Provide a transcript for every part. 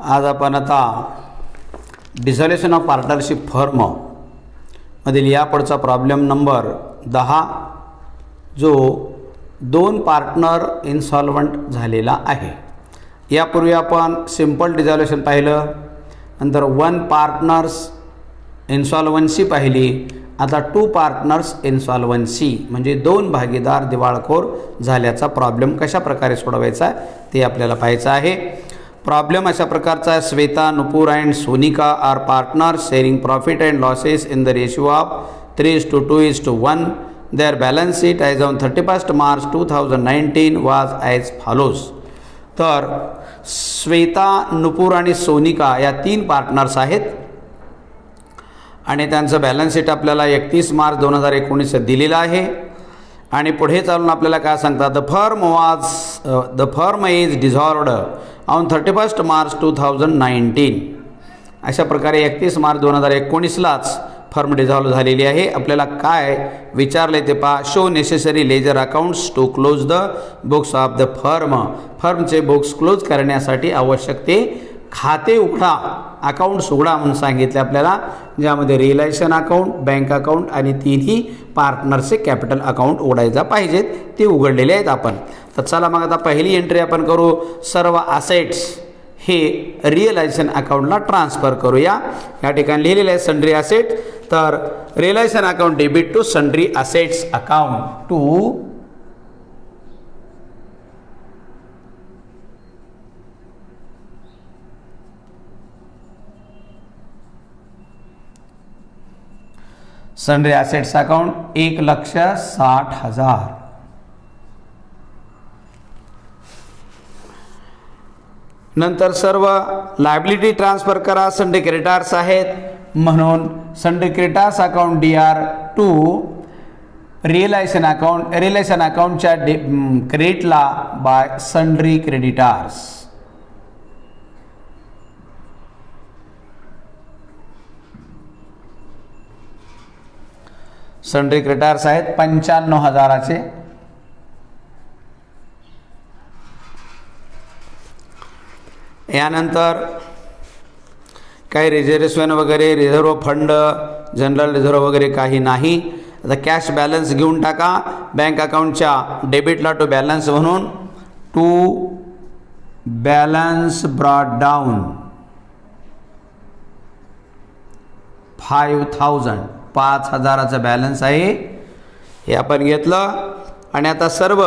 आज आपण आता डिसॉल्युशन ऑफ पार्टनरशिप फर्म मधील या पुढचा प्रॉब्लेम नंबर 10 जो 2 पार्टनर इन्सॉल्वंट झालेला आहे. यापूर्वी आपण सिंपल डिसॉल्युशन पाहिलं, नंतर 1 पार्टनर्स इन्सॉल्वन्सी पाहिली. आता 2 पार्टनर्स इन्सॉल्वन्सी म्हणजे 2 भागीदार दिवाळखोर झाल्याचा प्रॉब्लेम कशा प्रकारे सोडवायचा ते आपल्याला पाहायचं आहे. प्रॉब्लेम अशा प्रकारचा आहे. Shweta, Nupur and Sonika are partners sharing profit and losses in the ratio of 3:2:1. Their balance sheet as on 31 March 2019 was as follows. तर श्वेता, नुपूर आणि सोनिका या 3 पार्टनर्स आहेत आणि त्यांचं बॅलन्स शीट आपल्याला 31 मार्च 2019 दिलेलं आहे. आणि पुढे चालून आपल्याला काय सांगतात, the firm is dissolved on 31 March 2019. अशा प्रकारे 31 मार्च 2019लाच फर्म डिझॉल्व झालेली आहे. आपल्याला काय विचारले ते पहा. Show necessary ledger accounts to close the books of the firm. फर्मचे बुक्स क्लोज करण्यासाठी आवश्यक ते खाते उघडा, अकाउंट्स उघडा म्हणून सांगितले आपल्याला, ज्यामध्ये रिअलायझेशन अकाउंट, बँक अकाउंट आणि 3ही पार्टनरचे कॅपिटल अकाउंट उघडायला पाहिजेत. ते उघडलेले आहेत आपण. तर चला मग आता पहिली एंट्री आपण करू. सर्व असेट्स हे रिअलायझेशन अकाउंटला ट्रान्सफर करूया. या ठिकाणी लिहिलेले आहे सन्ड्री असेट. तर realisation account debit to sundry assets account to sundry assets account 1,60,000. नंतर सर्व लायबिलिटी ट्रान्सफर करा. सन्ड्री क्रेडिटार्स आहेत म्हणून sundry creditors account DR to realisation account. Realisation अकाउंटच्या क्रेडिटला by sundry creditors. Sundry creditors आहेत 95,000चे. यानंतर काही रिझर्वेशन वगैरे, रिझर्व फंड, जनरल रिझर्व वगैरे काही नाही. आता कॅश बॅलन्स घेऊन टाका. बँक अकाउंटच्या डेबिटला टू बॅलन्स म्हणून टू बॅलन्स ब्रॉट डाऊन 5,000चा बॅलन्स आहे हे आपण घेतलं. आणि आता सर्व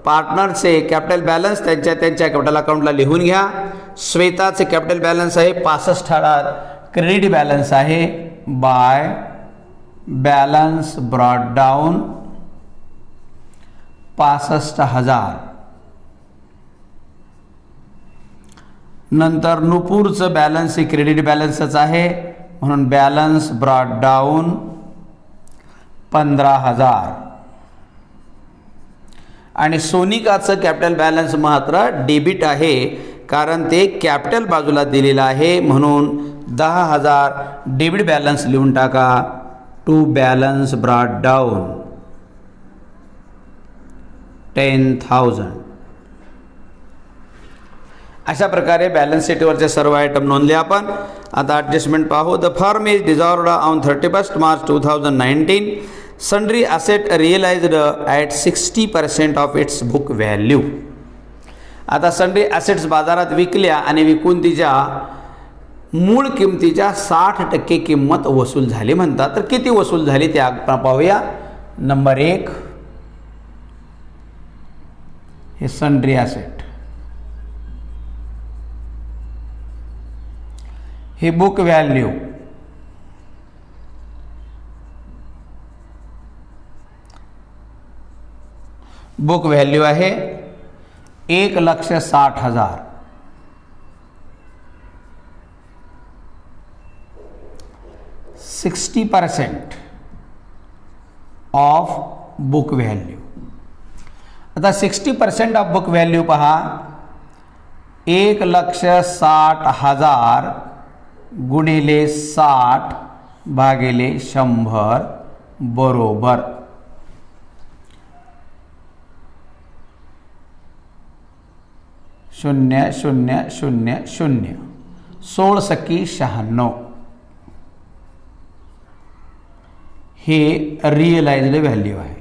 पार्टनरचे कॅपिटल बॅलन्स त्यांच्या कॅपिटल अकाउंटला लिहून घ्या. श्वेताचे कॅपिटल बॅलन्स आहे 65,000. क्रेडिट बॅलन्स आहे बाय बॅलन्स ब्रॉट डाऊन 65,000. नंतर नुपूरचं बॅलन्स हे क्रेडिट बॅलन्सच आहे म्हणून बॅलन्स ब्रॉट डाऊन 15,000. आणि सोनिकाचं कॅपिटल बॅलन्स मात्र डेबिट आहे कारण ते कॅपिटल बाजूला दिलेलं आहे म्हणून 10,000 डेबिट बॅलन्स लिहून टाका. To balance brought down 10,000. अशा प्रकारे बॅलन्स शीटवरचे सर्व आयटम नोंदले आपण. आता ॲडजस्टमेंट पाहू. The firm is dissolved on 31 March 2019. Sundry asset realised at 60% of its book value. आता सन्ड्री असेट्स बाजारात विकल्या आणि विकून तिच्या मूळ किमतीच्या 60% किंमत वसूल झाली म्हणतात. तर किती वसूल झाली ते आपण पाहूया. नंबर 1 हे सन्ड्री असेट, हे बुक व्हॅल्यू. बुक व्हॅल्यू आहे 1,60,000. %60 ऑफ बुक व्हॅल्यू. आता 60% ऑफ बुक व्हॅल्यू पहा. 1,60,000 गुणिले 60 भागिले 100 बरोबर 0,0,0,0,0. 1696 हे रिअलाइज्ड व्हॅल्यू आहे.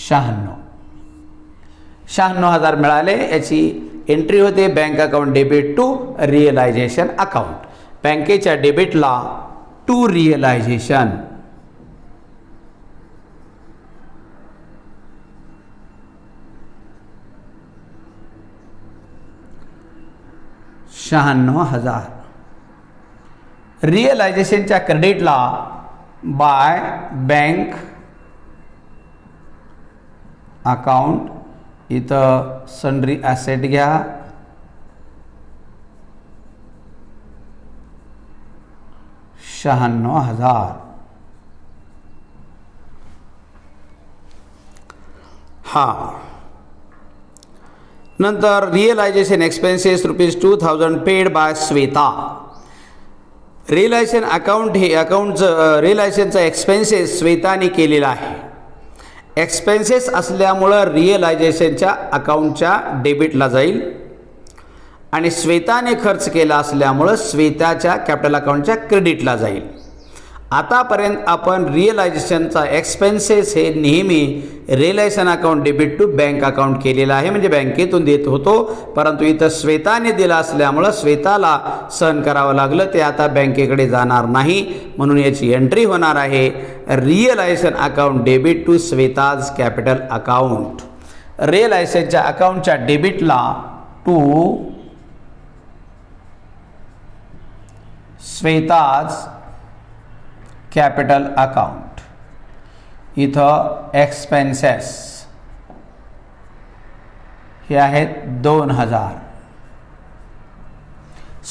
96,000 मिळाले. याची एंट्री होते bank account debit to realisation account. बँकेच्या डेबिटला टू रिअलायझेशन. $96,000 रिअलायझेशनच्या क्रेडिटला बाय बँक अकाउंट. इथं सन्ड्री ॲसेट घ्या. $96,000. नंतर realisation expenses ₹2,000 paid by Shweta. Realisation account हे रिअलायझेशनचा एक्सपेन्सेस श्वेताने केलेला आहे. एक्सपेन्सेस असल्यामुळं रिअलायझेशनच्या अकाउंटच्या डेबिटला जाईल आणि श्वेताने खर्च केला असल्यामुळं श्वेताच्या कॅपिटल अकाउंटच्या क्रेडिटला जाईल. आतापर्यंत आपण रिअलायझेशनचा एक्सपेन्सेस हे नेहमी realization account debit to bank account केलेला आहे, म्हणजे बँकेतून देत होतो. परंतु इथं श्वेताने दिला असल्यामुळं श्वेताला सहन करावं लागलं. ते आता बँकेकडे जाणार नाही, म्हणून याची एंट्री होणार आहे realisation account debit to Shweta's capital account. रिअलायझेशनच्या अकाउंटच्या डेबिटला टू श्वेताज कॅपिटल अकाउंट. इथं एक्सपेन्सेस हे आहेत 2,000.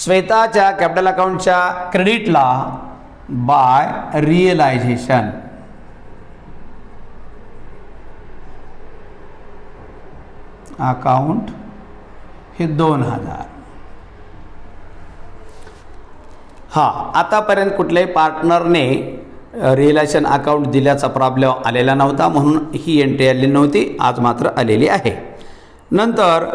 श्वेताच्या कॅपिटल अकाउंटच्या क्रेडिटला बाय रिअलायझेशन. अकाउंट हे 2,000. आतापर्यंत कुठल्याही पार्टनरने रिअलायझेशन अकाउंट दिल्याचा प्रॉब्लेम आलेला नव्हता, म्हणून ही एंट्री आलेली नव्हती. आज मात्र आलेली आहे. नंतर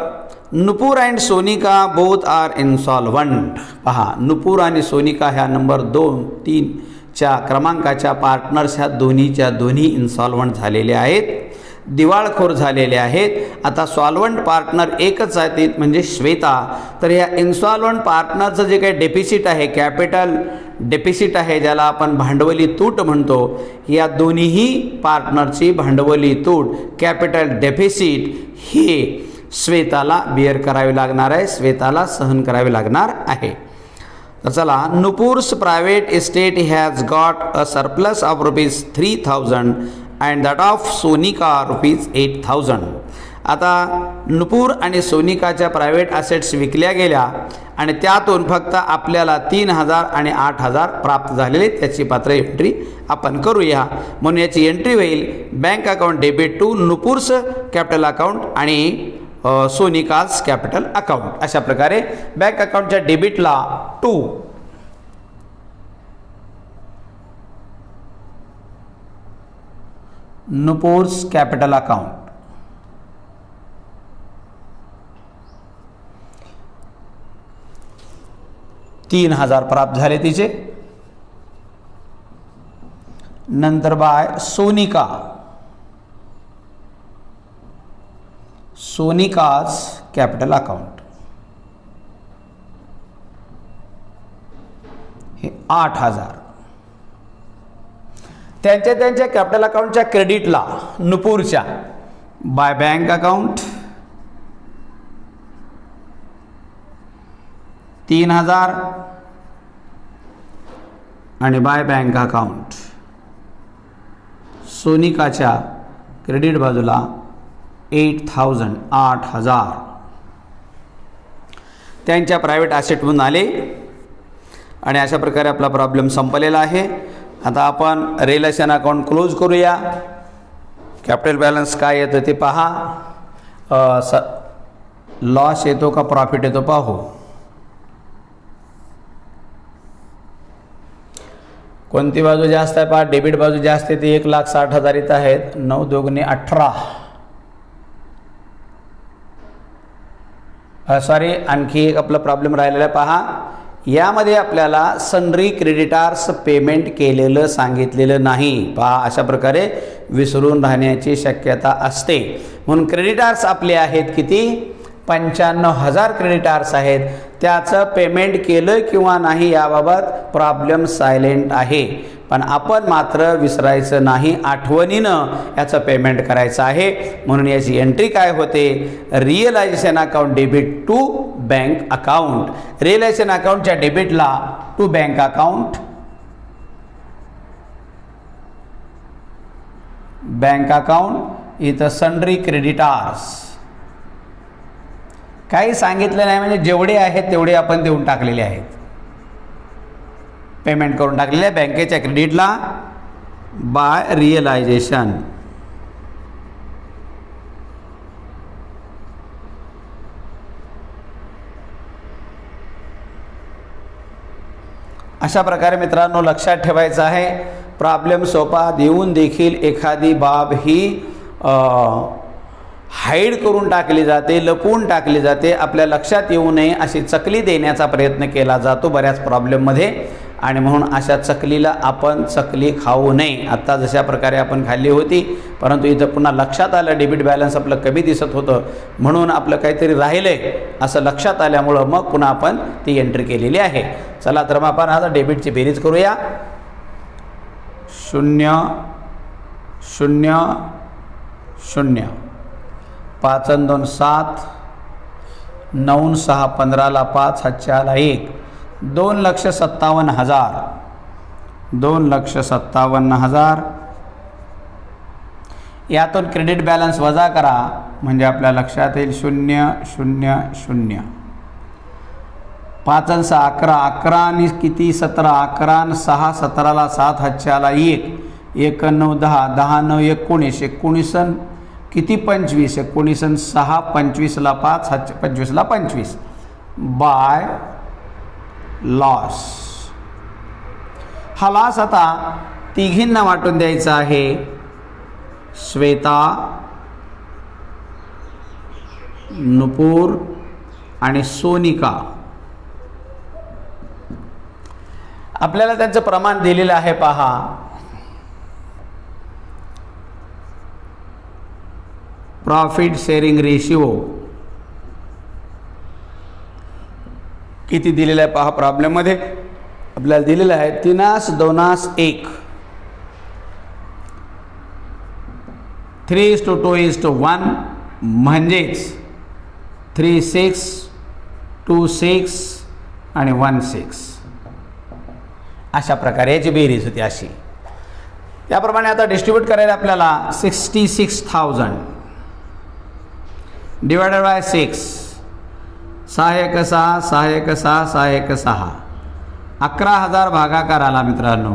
नुपूर अँड सोनिका बोथ आर इन्सॉल्वंट. पहा, नुपूर आणि सोनिका ह्या नंबर 2, 3च्या क्रमांकाच्या पार्टनर्स ह्या दोन्ही इन्सॉल्वंट झालेले आहेत, दिवाळखोर झालेले आहेत. आता सॉल्वंट पार्टनर एकच आहेत, म्हणजे श्वेता. तर या इन्सॉल्वंट पार्टनरचं जे काही डेफिसिट आहे, कॅपिटल डेफिसिट आहे, ज्याला आपण भांडवली तूट म्हणतो, या दोन्हीही पार्टनरची भांडवली तूट कॅपिटल डेफिसिट हे श्वेताला बिअर करावी लागणार आहे, श्वेताला सहन करावे लागणार आहे. तर चला, Nupur's private estate has got a surplus of ₹3,000 and that of Sonika ₹8,000. आता नुपूर आणि सोनिकाच्या प्रायव्हेट ॲसेट्स विकल्या गेल्या आणि त्यातून फक्त आपल्याला 3,000 आणि 8,000 प्राप्त झालेले, त्याची पात्र एंट्री आपण करूया. म्हणून याची एंट्री होईल bank account debit to Nupur's capital account आणि सोनिकाज कॅपिटल अकाउंट. अशा प्रकारे बँक अकाउंटच्या डेबिटला टू नुपूर्स कॅपिटल अकाउंट, 3,000 प्राप्त झाले तिचे. नंतर बाय सोनिकाज कॅपिटल अकाउंट हे 8,000. त्यांच्या कॅपिटल अकाउंटच्या क्रेडिटला नुपूरच्या बाय बँक अकाउंट 3,000 आणि बाय बँक अकाउंट सोनिकाच्या क्रेडिट बाजूला 8,000 त्यांच्या प्रायव्हेट ॲसेटमधून आले. आणि अशा प्रकारे आपला प्रॉब्लेम संपलेला आहे. आता आपण रिलेशन अकाउंट क्लोज करूया. कॅपिटल बॅलन्स काय येतं ते पहा. लॉस येतो का प्रॉफिट येतो पाहू. कोणती बाजू जास्त आहे पहा. डेबिट बाजू जास्त आहे, ती 1,60,000 इथं आहेत. 9 × 2 = 18. आणखी एक आपला प्रॉब्लेम राहिलेला पहा. यामध्ये आपल्याला सनरी क्रेडिटार्स पेमेंट केलेलं सांगितलेलं नाही. पहा, अशा प्रकारे विसरून राहण्याची शक्यता असते. म्हणून क्रेडिटार्स आपले आहेत किती? 95,000 क्रेडिटार्स आहेत. त्याचं पेमेंट केलं किंवा नाही याबाबत प्रॉब्लेम सायलेंट आहे. पण आपण मात्र विसरायचं नाही, आठवणीनं याचं पेमेंट करायचं आहे. म्हणून याची एंट्री काय होते? Realisation account debit to bank account. Realisation अकाउंटच्या डेबिटला to bank account, bank account इथं सनरी क्रेडिटार्स. काही सांगितलं नाही म्हणजे जेवढे आहेत तेवढे आपण देऊन टाकलेले आहेत, पेमेंट करून टाकलेले आहे बँकेच्या क्रेडिटला बाय रिअलायझेशन. अशा प्रकारे मित्रांनो लक्षात ठेवायचं आहे. प्रॉब्लेम सोपा देऊन देखील एखादी बाब ही हाईड करून टाकली जाते, लपवून टाकली जाते, आपल्या लक्षात येऊ नये अशी चकली देण्याचा प्रयत्न केला जातो बऱ्याच प्रॉब्लेममध्ये. आणि म्हणून अशा चकलीला आपण चकली खाऊ नये. आत्ता जशा प्रकारे आपण खाल्ली होती, परंतु इथं पुन्हा लक्षात आलं डेबिट बॅलन्स आपलं कमी दिसत होतं, म्हणून आपलं काहीतरी राहिलं आहे असं लक्षात आल्यामुळं मग पुन्हा आपण ती एंट्री केलेली आहे. चला तर मग आपण आता डेबिटची बेरीज करूया. 0 0 0, 5 आणि 2 7, 9 आणि 6 15ला 5, 7ला 1, 2,57,000. 2,57,000 यातून क्रेडिट बॅलन्स वजा करा म्हणजे आपल्या लक्षात येईल 0 0 0. 5 आणि 6 11, 11 आणि किती 17, 11 आणि 6 17ला 7, 7ला 1, 1 आणि 9 10, 10 9 19, 19 आणि किती 25, 19 आणि 6 25ला 5, 25ला 25 बाय लॉस. हा लॉस आता तिघींना वाटून द्यायचा आहे. श्वेता, नुपूर आणि सोनिका. आपल्याला त्यांचं प्रमाण दिलेलं आहे पहा. प्रॉफिट शेअरिंग रेशिओ किती दिलेलं आहे पहा. प्रॉब्लेममध्ये आपल्याला दिलेलं आहे 3:2:1, 3:2:1 म्हणजेच 3:6:2:6 आणि 1:6 अशा प्रकारे याची बेरीज होती अशी. त्याप्रमाणे आता डिस्ट्रीब्यूट करायला आपल्याला 66,000 डिवायडेड बाय 6, 6 1 6, 6 1 6, 6 1 6, 11,000 भागाकाराला मित्रांनो.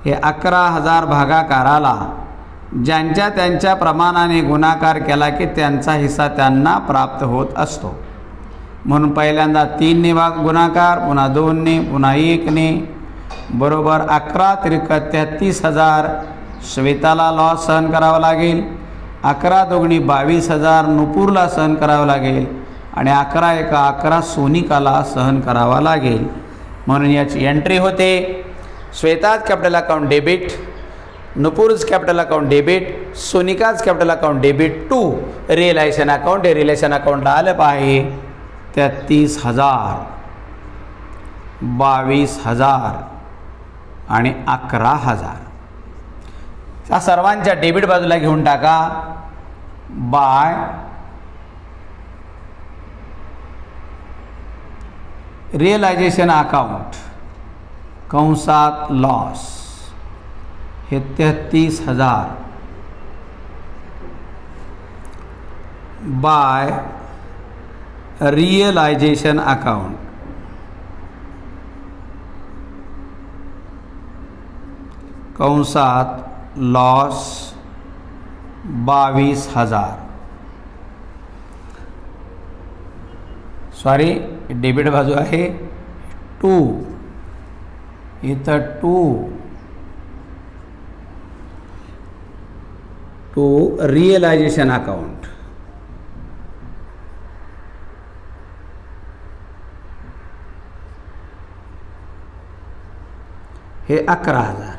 हे 11,000 भागाकाराला ज्यांच्या त्यांच्या प्रमाणाने गुणाकार केला की त्यांचा हिस्सा त्यांना प्राप्त होत असतो. म्हणून पहिल्यांदा 3ने गुणाकार, पुन्हा 2ने, पुन्हा 1ने, बरोबर 11 त्रिक 33,000 श्वेताला लॉस सहन करावा लागेल. 11 दोघणी 22,000 नुपूरला सहन करावं लागेल आणि 11 1 11 सोनिकाला सहन करावा लागेल. म्हणून याची एंट्री होते. Shweta's capital account debit, Nupur's capital account debit, Sonika's capital account debit to realisation account. हे रिलेशन अकाउंटला आलं पाहिजे 33,000, 22,000 आणि 11,000. या सर्वांच्या डेबिट बाजूला घेऊन टाका बाय रिअलायझेशन अकाउंट कंसात लॉस. हे 33,000 बाय रिअलायझेशन अकाउंट कंसात लॉस 22,000. सॉरी, डेबिट बाजू आहे 2, इथं 2 टू रिअलायझेशन अकाउंट. हे 11,000.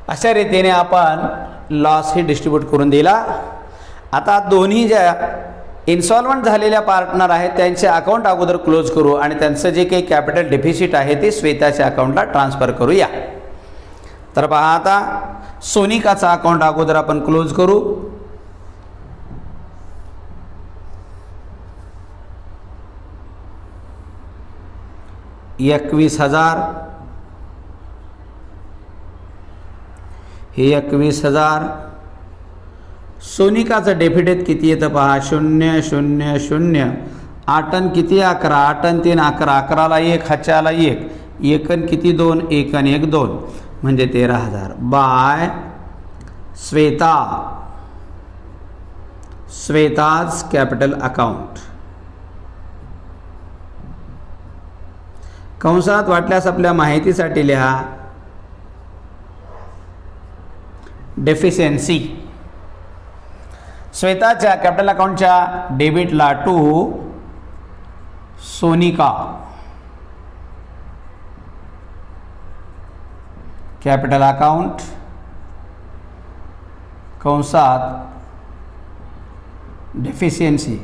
अशा रीतीने आपण लॉस ही डिस्ट्रीब्यूट करून दिला. आता दोन्ही ज्या इन्सॉल्वंट झालेल्या पार्टनर आहेत त्यांचे अकाउंट अगोदर क्लोज करू आणि त्यांचं जे काही कॅपिटल डेफिसिट आहे ते श्वेताच्या अकाउंटला ट्रान्सफर करूया. तर पहा आता सोनिकाचा अकाउंट अगोदर आपण क्लोज करू. $21,000 हे 21,000. सोनिकाचं डेफिडेट किती येतं पहा 0 0 0. 8 आणि किती 11. 8 आणि 3 11. 11ला 1 हाच्याला 1. 1 आणि किती 2. 1 आणि 1 2 म्हणजे 13,000 by Shweta. Shweta's capital account. कंसात वाटल्यास आपल्या माहितीसाठी लिहा डेफिशियन्सी. श्वेताच्या कॅपिटल अकाउंटच्या डेबिटला टू सोनिका कॅपिटल अकाउंट कंसात डेफिशियन्सी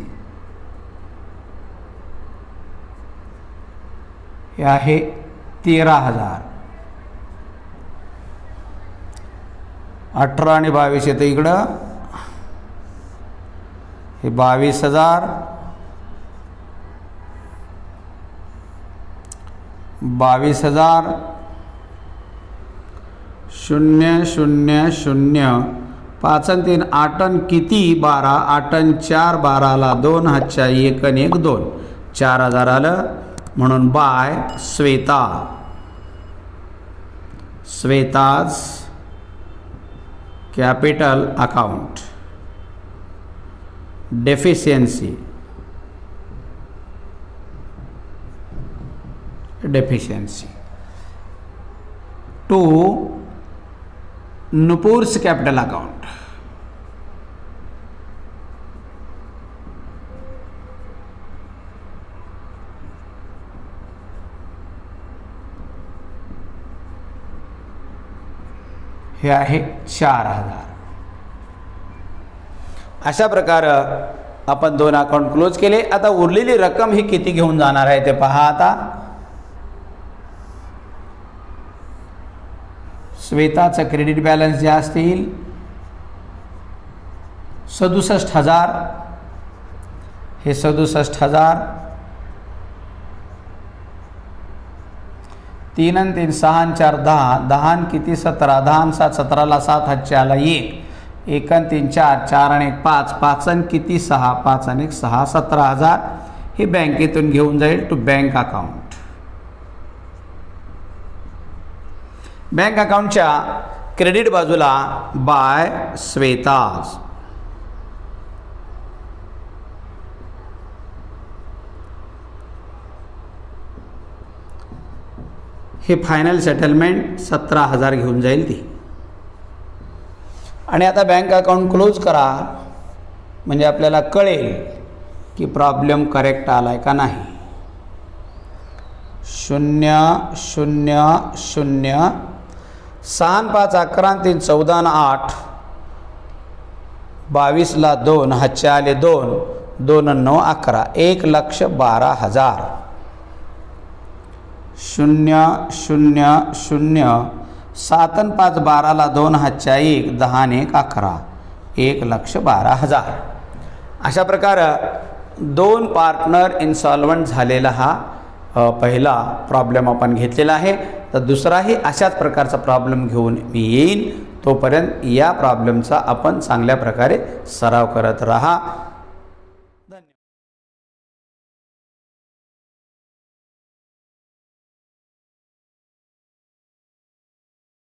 हे आहे 13,000. 18 आणि 22 येतं इकडं. हे 22,000. 22,000 0 0 0. 5 आणि 3 8 आणि किती 12. 8 आणि 4 12ला 2 हातच्या 1 आणि 1 2. 4,000 आलं म्हणून by Shweta. Shweta's capital account deficiency to Nupur's capital account. हे आहे 4,000. अशा प्रकारे आपण 2 अकाउंट क्लोज केले. आता उरलेली रक्कम ही किती घेऊन जाणार आहे ते पहा. आता श्वेताचं क्रेडिट बॅलन्स जे असतील 67,000. हे 67,000. 3 आणि 3 6 आणि 4 10. 10 आणि किती 17. 10 आणि 7 17ला 7 हातच्याला 1. 1 आणि 3 4. 4 आणि 1 5. 5 आणि किती 6. 5 आणि 1 6. 17,000 हे बँकेतून घेऊन जाईल टू बँक अकाउंट. बँक अकाउंटच्या क्रेडिट बाजूला बाय श्वेताज. हे फायनल सेटलमेंट 17,000 घेऊन जाईल ती. आणि आता बँक अकाउंट क्लोज करा म्हणजे आपल्याला कळेल की प्रॉब्लेम करेक्ट आलाय का नाही. 0 0 0. 6 5 11 3 14 8. 22ला 2 हातच्या आले 2. 2 9 11. 1,12,000. 0 0 0. 7 आणि 5 12ला 2 हातच्या 1. 10 आणि 1 11. 1,12,000. अशा प्रकारे 2 पार्टनर इन्सॉल्वंट झालेला हा पहिला प्रॉब्लेम आपण घेतलेला आहे. तर दुसराही अशाच प्रकारचा प्रॉब्लेम घेऊन मी येईन. तोपर्यंत या प्रॉब्लेमचा आपण चांगल्या प्रकारे सराव करत राहा.